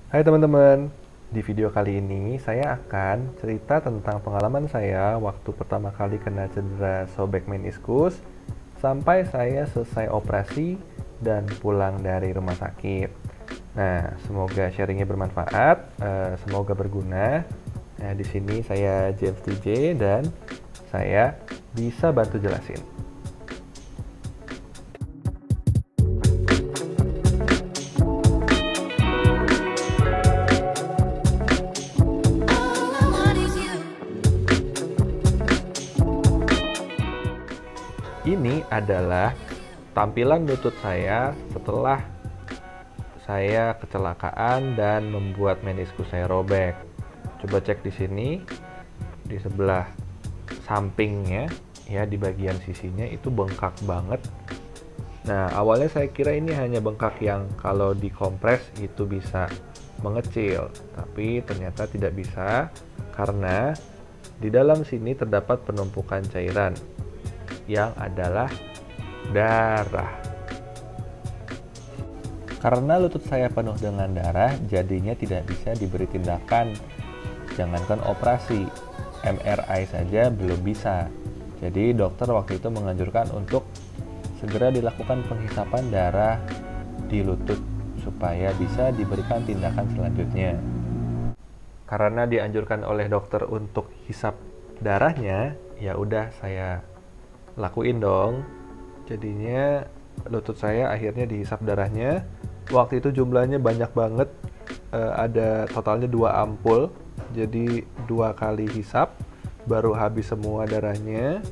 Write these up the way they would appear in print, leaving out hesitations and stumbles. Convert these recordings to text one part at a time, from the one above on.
Hai teman-teman, di video kali ini saya akan cerita tentang pengalaman saya waktu pertama kali kena cedera sobek meniskus sampai saya selesai operasi dan pulang dari rumah sakit. Nah, semoga sharingnya bermanfaat, semoga berguna. Nah, di sini saya James TJ dan saya bisa bantu jelasin. Ini adalah tampilan lutut saya setelah saya kecelakaan dan membuat meniskus saya robek. Coba cek di sini, di sebelah sampingnya, ya di bagian sisinya itu bengkak banget. Nah, awalnya saya kira ini hanya bengkak yang kalau dikompres itu bisa mengecil, tapi ternyata tidak bisa karena di dalam sini terdapat penumpukan cairan yang adalah darah. Karena lutut saya penuh dengan darah, jadinya tidak bisa diberi tindakan. Jangankan operasi, MRI saja belum bisa. Jadi dokter waktu itu menganjurkan untuk segera dilakukan penghisapan darah di lutut supaya bisa diberikan tindakan selanjutnya. Karena dianjurkan oleh dokter untuk hisap darahnya, ya udah saya lakuin dong. Jadinya lutut saya akhirnya dihisap darahnya. Waktu itu jumlahnya banyak banget, ada totalnya 2 ampul. Jadi 2 kali hisap baru habis semua darahnya.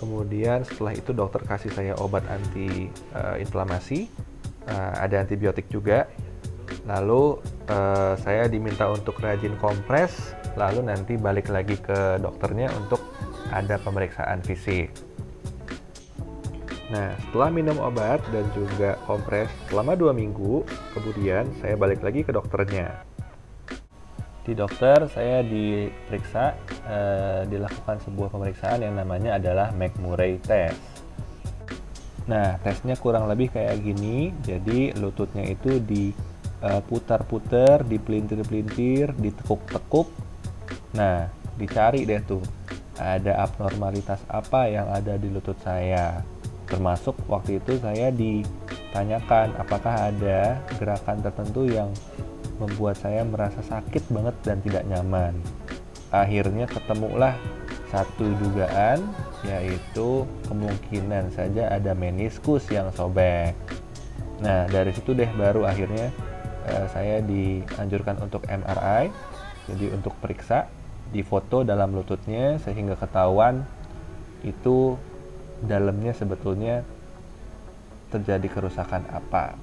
Kemudian setelah itu dokter kasih saya obat anti inflamasi, ada antibiotik juga. Lalu saya diminta untuk rajin kompres, lalu nanti balik lagi ke dokternya untuk ada pemeriksaan fisik. Nah, setelah minum obat dan juga kompres selama 2 minggu, kemudian saya balik lagi ke dokternya. Di dokter saya diperiksa, dilakukan sebuah pemeriksaan yang namanya adalah McMurray Test. Nah, tesnya kurang lebih kayak gini, jadi lututnya itu diputar-putar, dipelintir-pelintir, ditekuk-tekuk. Nah, dicari deh tuh, ada abnormalitas apa yang ada di lutut saya. Termasuk waktu itu saya ditanyakan apakah ada gerakan tertentu yang membuat saya merasa sakit banget dan tidak nyaman. Akhirnya ketemulah satu dugaan, yaitu kemungkinan saja ada meniskus yang sobek. Nah, dari situ deh baru akhirnya saya dianjurkan untuk MRI, jadi untuk periksa, difoto dalam lututnya sehingga ketahuan itu dalamnya sebetulnya terjadi kerusakan apa.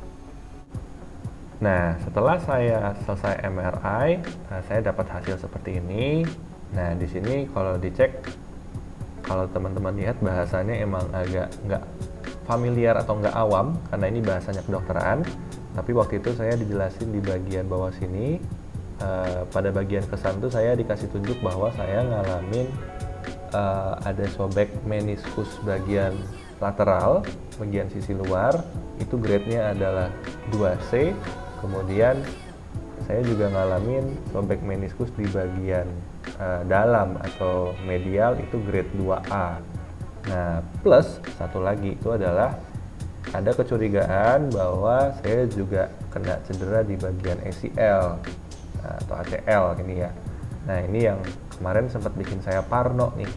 Nah, setelah saya selesai MRI, saya dapat hasil seperti ini. Nah, di sini kalau dicek, kalau teman-teman lihat bahasanya emang agak nggak familiar atau nggak awam, karena ini bahasanya kedokteran. Tapi waktu itu saya dijelasin di bagian bawah sini, pada bagian kesan itu saya dikasih tunjuk bahwa saya ngalamin ada sobek meniskus bagian lateral, bagian sisi luar, itu grade-nya adalah 2C. Kemudian saya juga ngalamin sobek meniskus di bagian dalam atau medial, itu grade 2A. Nah, plus satu lagi itu adalah ada kecurigaan bahwa saya juga kena cedera di bagian ACL atau ACL ini ya. Nah, ini yang kemarin sempat bikin saya parno nih,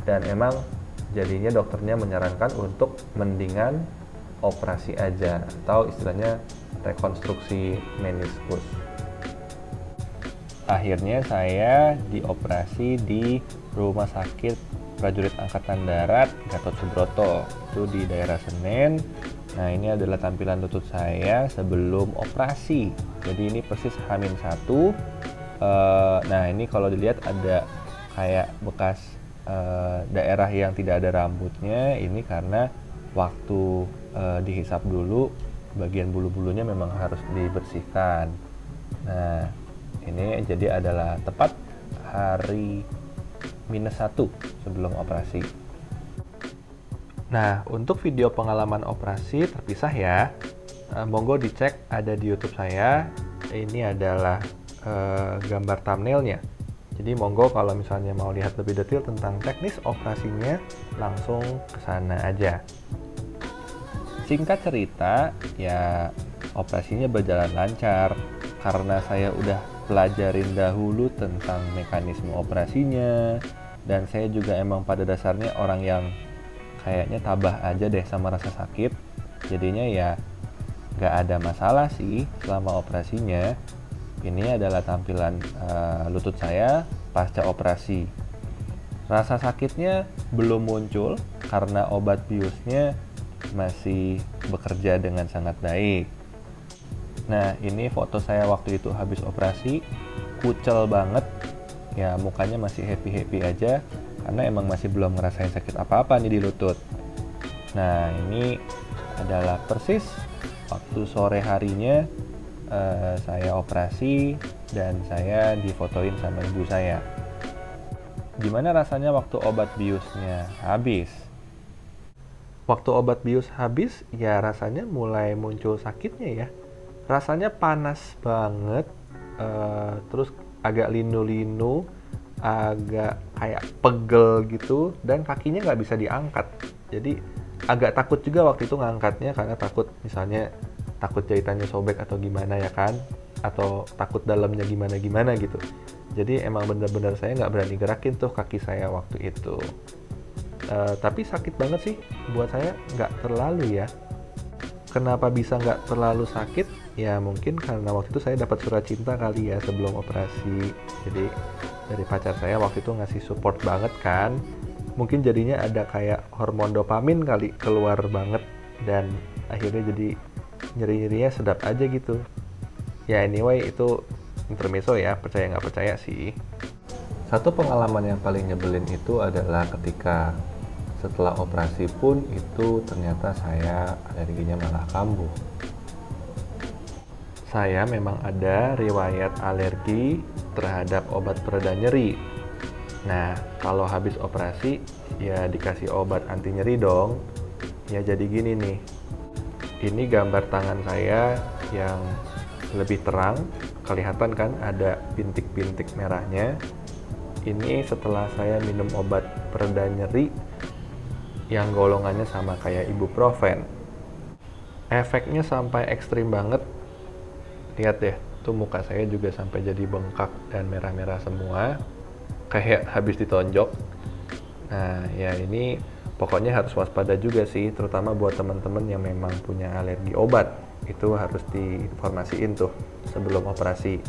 dan emang jadinya dokternya menyarankan untuk mendingan operasi aja atau istilahnya rekonstruksi meniskus. Akhirnya saya dioperasi di Rumah Sakit Prajurit Angkatan Darat Gatot Subroto, itu di daerah Senen. Nah, ini adalah tampilan lutut saya sebelum operasi. Jadi ini persis H-1. Nah, ini kalau dilihat ada kayak bekas daerah yang tidak ada rambutnya. Ini karena waktu dihisap dulu bagian bulu-bulunya memang harus dibersihkan. Nah, ini jadi adalah tepat hari -1 sebelum operasi. Nah, untuk video pengalaman operasi terpisah ya. Monggo dicek, ada di YouTube saya. ini adalah gambar thumbnailnya. Jadi monggo kalau misalnya mau lihat lebih detail tentang teknis operasinya, langsung ke sana aja. Singkat cerita, ya operasinya berjalan lancar karena saya udah pelajarin dahulu tentang mekanisme operasinya, dan saya juga emang pada dasarnya orang yang kayaknya tabah aja deh sama rasa sakit. Jadinya ya nggak ada masalah sih selama operasinya. Ini adalah tampilan lutut saya pasca operasi. Rasa sakitnya belum muncul karena obat biusnya masih bekerja dengan sangat baik. Nah, ini foto saya waktu itu habis operasi, kucel banget. Ya, mukanya masih happy-happy aja karena emang masih belum ngerasain sakit apa-apa nih di lutut. Nah, ini adalah persis waktu sore harinya saya operasi dan saya difotoin sama ibu saya. Gimana rasanya waktu obat biusnya habis? Waktu obat bius habis, ya rasanya mulai muncul sakitnya ya. Rasanya panas banget, terus agak linu-linu, agak kayak pegel gitu, dan kakinya nggak bisa diangkat. Jadi agak takut juga waktu itu ngangkatnya karena takut misalnya takut jahitannya sobek atau gimana ya kan, atau takut dalamnya gimana gitu. Jadi emang bener-bener saya nggak berani gerakin tuh kaki saya waktu itu. Tapi sakit banget sih, buat saya nggak terlalu ya. Kenapa bisa nggak terlalu sakit? Ya mungkin karena waktu itu saya dapat surat cinta kali ya sebelum operasi. Jadi dari pacar saya waktu itu ngasih support banget kan. Mungkin jadinya ada kayak hormon dopamin kali keluar banget, dan akhirnya jadi nyeri-nyerinya sedap aja gitu. Ya anyway, itu intermezzo ya, percaya nggak percaya sih. Satu pengalaman yang paling nyebelin itu adalah ketika setelah operasi pun itu ternyata saya alerginya malah kambuh. Saya memang ada riwayat alergi terhadap obat pereda nyeri. Nah, kalau habis operasi ya dikasih obat anti nyeri dong. Ya jadi gini nih. Ini gambar tangan saya yang lebih terang, kelihatan kan ada bintik-bintik merahnya. Ini setelah saya minum obat pereda nyeri yang golongannya sama kayak ibuprofen. Efeknya sampai ekstrim banget. Lihat deh, tuh muka saya juga sampai jadi bengkak dan merah-merah semua, kayak habis ditonjok. Nah, ya ini pokoknya harus waspada juga sih, terutama buat teman-teman yang memang punya alergi obat. Itu harus diinformasiin tuh sebelum operasi.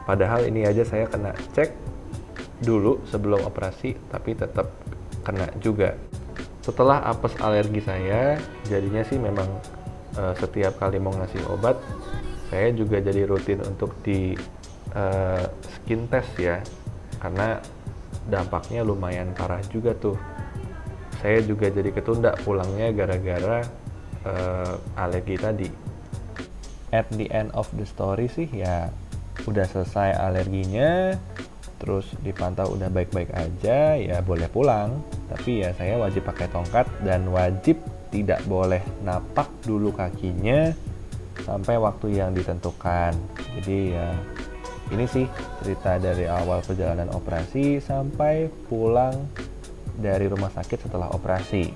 Padahal ini aja saya kena cek dulu sebelum operasi, tapi tetap kena juga. Setelah apes alergi saya, jadinya sih memang setiap kali mau ngasih obat, saya juga jadi rutin untuk di skin test ya, karena dampaknya lumayan parah juga tuh. Saya juga jadi ketunda pulangnya gara-gara alergi tadi. At the end of the story sih ya udah selesai alerginya, terus dipantau udah baik-baik aja, ya boleh pulang. Tapi ya saya wajib pakai tongkat dan wajib tidak boleh napak dulu kakinya sampai waktu yang ditentukan. Jadi ya ini sih cerita dari awal perjalanan operasi sampai pulang dari rumah sakit setelah operasi.